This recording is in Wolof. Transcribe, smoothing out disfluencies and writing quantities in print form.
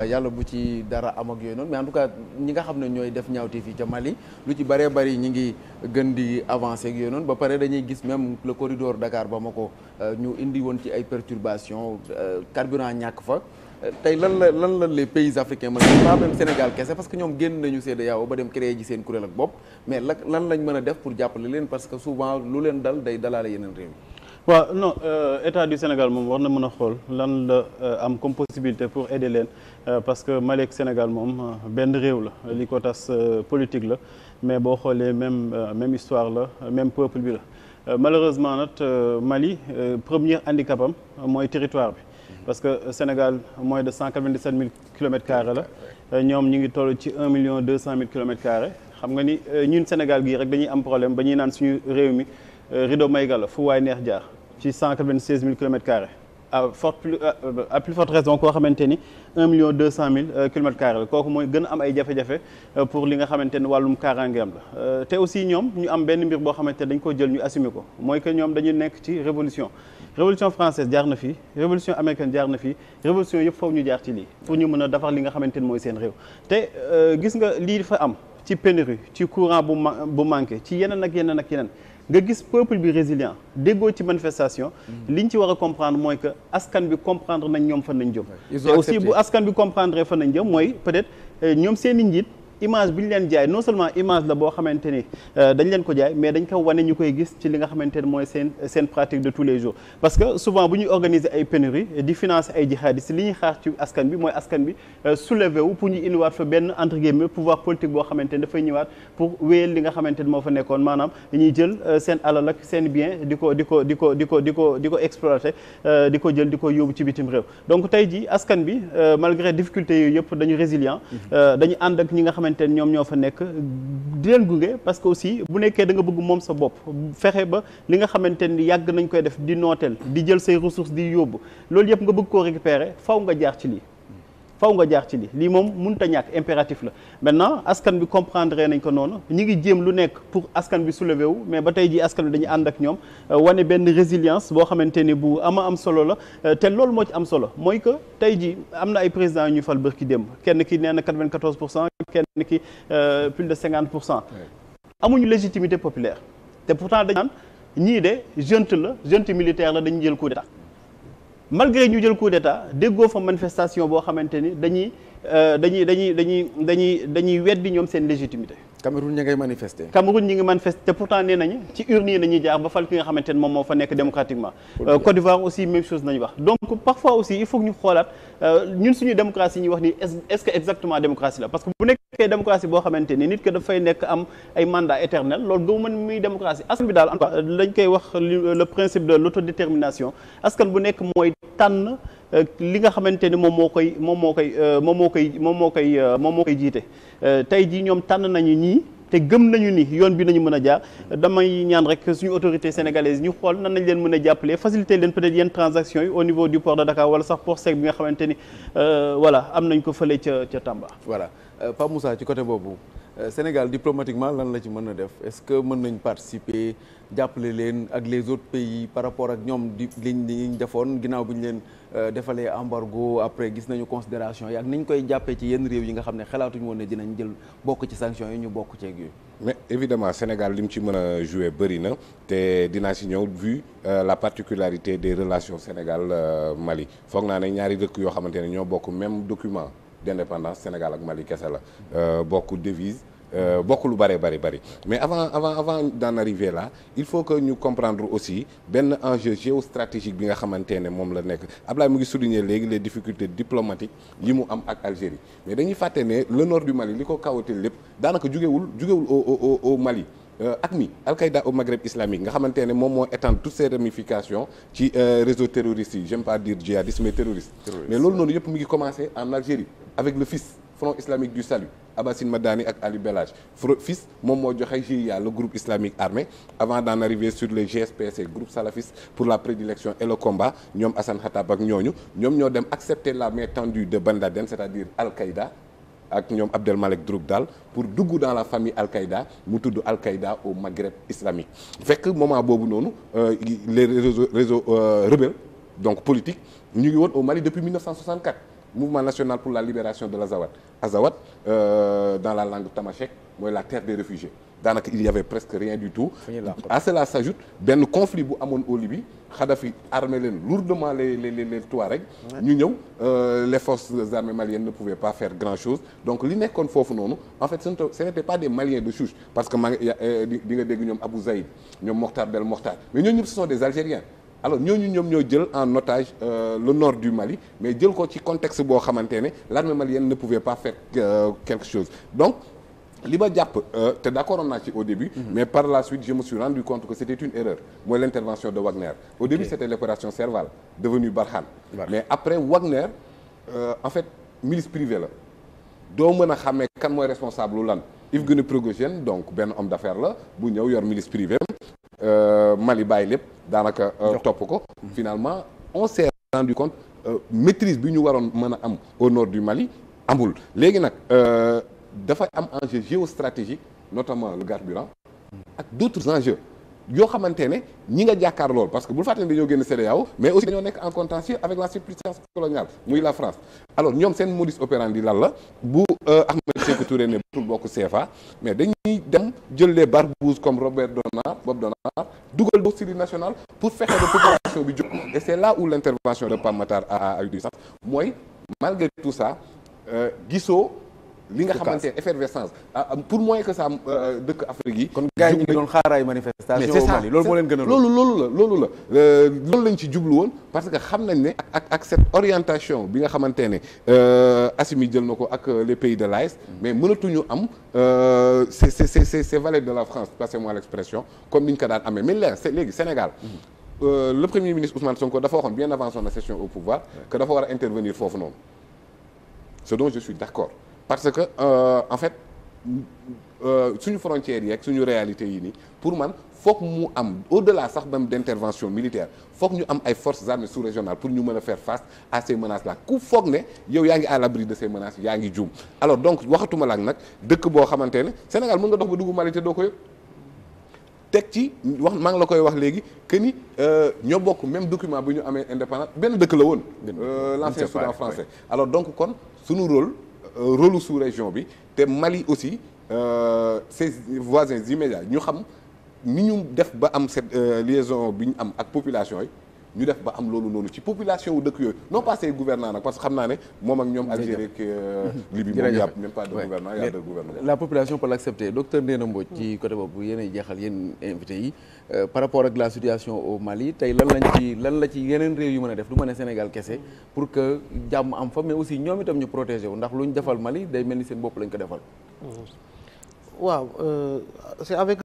yàlla bu ci dara am ak yooyu noonu mais en tout cas ñi nga xam ne ñooy def ñaawte fii ca Mali lu ci bëree bëri ñi ngi gën di avancer ak yooyu noonu ba pare dañuy gis même le corridor Dakar Bamako ñu indi woon ci ay perturbations carburant ñàkk fa tey lan la les pays africains mën a pas même Sénégal kese parce que ñoom génn nañu CEDEAO ba dem créer ji seen kuréel ak bopp mais lan lañ mën a def pour jàppale leen parce que souvent lu leen dal day dalaale yeneen réew yi. waaw non état du Sénégal moom war na mën a xool lan la am comme possibilité pour aider leen parce que Mali ak Sénégal moom benn réew la li ko tas politique la mais boo xoolee même histoire la même peuple bi la malheureusement nag Mali premier handicap am mooy territoire bi parce que Sénégal moins de 197 000 kilomètres carrés la ñoom ñu ngi toll ci 1 200 000 kilomètres carrés xam nga ni ñun Sénégal gii rek dañuy am problème ba ñuy naan suñu réew mi rideau Maïga la fu waay neex jaar ci 196 000 kilomètres carrés à plus forte raison koo xamante ni 1 200 000 kilomètres carrés la kooku mooy gën a am ay jafe-jafe pour li nga xamante ni wàllum kaaraangeem la te aussi ñoom ñu am benn mbir boo xamante ne dañ ko jël ñu assumer ko mooy que ñoom dañu nekk ci révolution française jaar na fii révolution américaine jaar na fii révolution yëpp foofu ñu jaar ci lii pour ñu mën a defar li nga xamante ni mooy seen réew te gis nga lii dafa am ci pénurie ci courant bu manqué ci yeneen ak yeneen ak yeneen nga gis peuple bi résilient déggoo ci manifestation li ñu ci war a comprendre mooy que askan bi comprendre nañ ñoom fan nañ jëm te aussi bu askan bi comprendre fan nañ jëm mooy peut-être ñoom seen i njiit image bi ñu leen jaay non seulement image la boo xamante ni dañ leen ko jaay mais dañ ko wane ñu koy gis ci li nga xamante ni mooy seen pratique de tous les jours parce que souvent bu ñuy organiser ay pénuries di financer ay jihadistes li ñuy xaar ci askan bi mooy askan bi soulever wu pour ñu indiwaat fa benn entre guillemets pouvoir politique boo xamante ni dafay ñëwaat pour wéyal li nga xamante ni moo fa nekkoon maanaam dañuy jël seen alal ak seen bien di ko exploiter di ko jël di ko yóbbu ci bitim réew donc tey ji askan bi malgré difficultés yooyu yëpp dañu résilient dañu ànd ak ñi nga xamante ne ñoom ñoo fa nekk di leen gunge parce que aussi bu nekkee da nga bëgg moom sa bopp fexe ba li nga xamante ni yàgg nañ koy def di nooteel di jël say ressources di yóbbu loolu yëpp nga bëgg koo récupérer faw nga jaar ci lii moom mënut a ñàkk impératif la maintenant askan bi comprendre nañ ko noonu ñi ngi jéem lu nekk pour askan bi soulever wu mais ba tey jii askan bi dañu ànd ak ñoom wane benn résilience boo xamante ni bu am solo la te loolu moo ci am solo mooy que tey jii am na ay présidents yu ñu fal bërki démb kenn ki nee na 94% kenn ki plus de 50% amuñu légitimité populaire te pourtant dañ naan ñii de junte militaire la dañu jël coup d'état malgré ñu jël coup d'état déggoo fa manifestation boo xamante ni dañuy weddi ñoom seen légitimité. Cameroun ñi ngay manifester. Cameroun ñi ngi manifester te pourtant nee nañu ci urne yi nañuy jaar ba fal ki nga xamante ni moom moo fa nekk démocratiquement. Côte d'Ivoire aussi même chose nañu wax donc parfois aussi il faut que ñu xoolaat ñun suñu démocratie ñuy wax ni est-ce que exactement démocratie la parce que bu nekkee démocratie boo xamante ni nit ki dafay nekk am ay mandat éternel loolu gëw mën muy démocratie askan bi daal en tout cas lañ koy wax le principe de l'autodétermination askan bu nekk mooy tànn li nga xamante ni moom moo koy jiite tey jii ñoom tànn nañu ñii te gëm nañu ni yoon bi nañu mën a jaar damay ñaan rek suñu autorité sénégalaise ñu xool nan nañ leen mën a jàppale faciliter leen peut-être yenn transactions yi au niveau du port de Dakar wala sax port sec bi nga xamante ni voilà am nañ ko fële ca Tamba. voilà Pape Moussa ci côté boobu Sénégal diplomatiquement lan la ci mën a def est-ce que mën nañ participer jàppale leen ak les autres pays par rapport ak ñoom liñ defoon ginnaaw bi ñu leen defalee embargo après gis nañu considération yi ak ni ñu koy jàppee ci yenn réew yi nga xam ne xalaatuñu woon ne dinañ jël bokk ci sanctions yi ñu bokk ceeg yooyu. mais évidemment Sénégal li mu ci mën a jouer bëri na te dinaa si ñëw vu la particularité des relations Sénégal Mali foog naa ne ñaari dëkk yoo xamante ne ñoo bokk même document d'indépendance Sénégal ak Mali kese la bokk devise bokk lu bari mais avant d'en arriver là il faut que ñu comprendre aussi benn enjeu géostratégique bi nga xamante ne moom la nekk Ablaye mu ngi souligner léegi les difficultés diplomatiques yi mu am ak Algérie mais dañuy fàtte ne le nord du Mali li ko kawatel lépp daanaka jugewul au Mali AQMI Al-Qaïda au Maghreb islamique nga xamante ne moom moo étendre toutes ses ramifications ci réseau terroriste yi j'aime pas dire djihadiste mais terroriste mais loolu noonu yëpp mu ngi commencé en Algérie avec le FIS Front islamique du salut Abassine Madani ak Ali Belhaj FIS moom moo joxe GIA le groupe islamique armé avant d'en arriver sur les GSPC groupe salafiste pour la prédilection et le combat ñoom Hassan Khattab ak ñoom ñoo dem accepter la main tendue de Ben Laden c'est-à-dire Al-Qaïda ak ñoom Abdelmalek Drouk Dal pour dugg dans la famille Al-Qaïda mu tudd Al-Qaïda au Maghreb islamique fekk moment boobu noonu les réseaux rebelles donc politiques ñu ngi woon au Mali depuis 1964 mouvement national pour la libération de l'Azawad. Azawad dans la langue tamashek mooy la terre des réfugiés daanaka il y avait presque rien du tout. À cela s'ajoute benn conflit bu amoon au Libye Kadhafi armé leen lourdement les Touaregs. ñu ñëw les forces armées maliennes ne pouvaient pas faire grand chose donc li nekkoon foofu noonu en fait ce n'était pas des Maliens de souche parce que maa ngi di nga dégg ñoom Abou Zaïd ñoom Mokhtar Bel Mokhtar mais ñooñu ñëpp ce sont des Algériens. alors ñooñu ñoom ñoo jël en otage le nord du Mali mais jël ko ci contexte boo xamante ne l'armée malienne ne pouvait pas faire quelque chose donc li ma jàpp te d'accord naa ci au début mais par la suite je me suis rendu compte que c'était une erreur mooy l'intervention de Wagner au début c'était l'opération Serval devenue Barkhane mais après Wagner en fait milice privée la doo mën a xàmmee kan mooy responsable lu lan Yevgeny Prigojine donc benn homme d'affaires la bu ñëw yor milice privée Mali bàyyi lépp daanaka topp ko finalement on s'est rendu compte maîtrise bi ñu waroon mën a am au nord du Mali amul léegi nag dafay am enjeu géostratégique notamment le carburant ak d'autres enjeux yoo xamante ne ñi nga jàkkaar lool parce que bul fàtte ne dañoo génn CEDEAO mais aussi dañoo nekk en contentieux avec la superpuissance coloniale muy la France alors ñoom seen modus operandi lan la bu Ahmed Sékou Touré ne tul bokk CFA mais dañuy dem jël les barbouzes comme Bob Denard dugal au Syrie national pour fexe ba population bi jóg et c'est là où l'intervention de Pape Matar a eu du sens mooy malgré tout ça gisoo li nga xamante ne effervescence pour moins que ça dëkk Afrique yi. kon gars yi ñu ngi doon xaaraay manifestation au Mali loolu moo leen gën a loolu lañ ci jublu woon parce que xam nañ ne ak cette orientation bi nga xamante ne Assimi jël na ko ak les pays de l'AES mais mënatuñu am ces valets de la France passez-moi l'expression comme ni ñu ko daan amee mais léegi Sénégal. Le premier ministre Ousmane Sonko dafa waxoon bien avant son accession au pouvoir que dafa war a intervenir foofu noonu ce dont je suis d'accord. parce que en fait suñu frontières yi ak suñu réalité yi nii pour man foog mu am au-delà sax même d'intervention militaire foog ñu am ay forces armées sous-régionales pour ñu mën a faire face à ces menaces-là ku foog ne yow yaa ngi à l'abri de ces menaces yaa ngi juum alors donc waxatuma la nag dëkk boo xamante ne Sénégal mën nga dox ba dugg Mali te doo ko yëg teg ci wax maa ngi la koy wax léegi que ni ñoo bokk même document bu ñu amee indépendance benn dëkk la woon. l'ancien Soudan français alors donc kon suñu rôle sous-région bi te Mali aussi ses voisins immédiats ñu xam ni ñu def ba am cette liaison bi ñu am ak population yi ñu def ba am loolu noonu ci population wu dëkk yooyu non pas ces gouvernants nag parce que xam naa ne moom ak ñoom Algérie ak Libye moom y a même pas de gouvernement y a deux gouvernements. La population peut l'accepter docteur Ndéna Mbodj ci côté boobu yéenay jeexal yéen invité yi par rapport ak la situation au Mali tey lan la ci yeneen réew yu mën a def du mën a Sénégal kese pour que jàmm am fa mais aussi ñoom itam ñu protéger wu ndax lu ñu defal Mali day mel ni seen bopp lañ ko defal. waaw c'est avec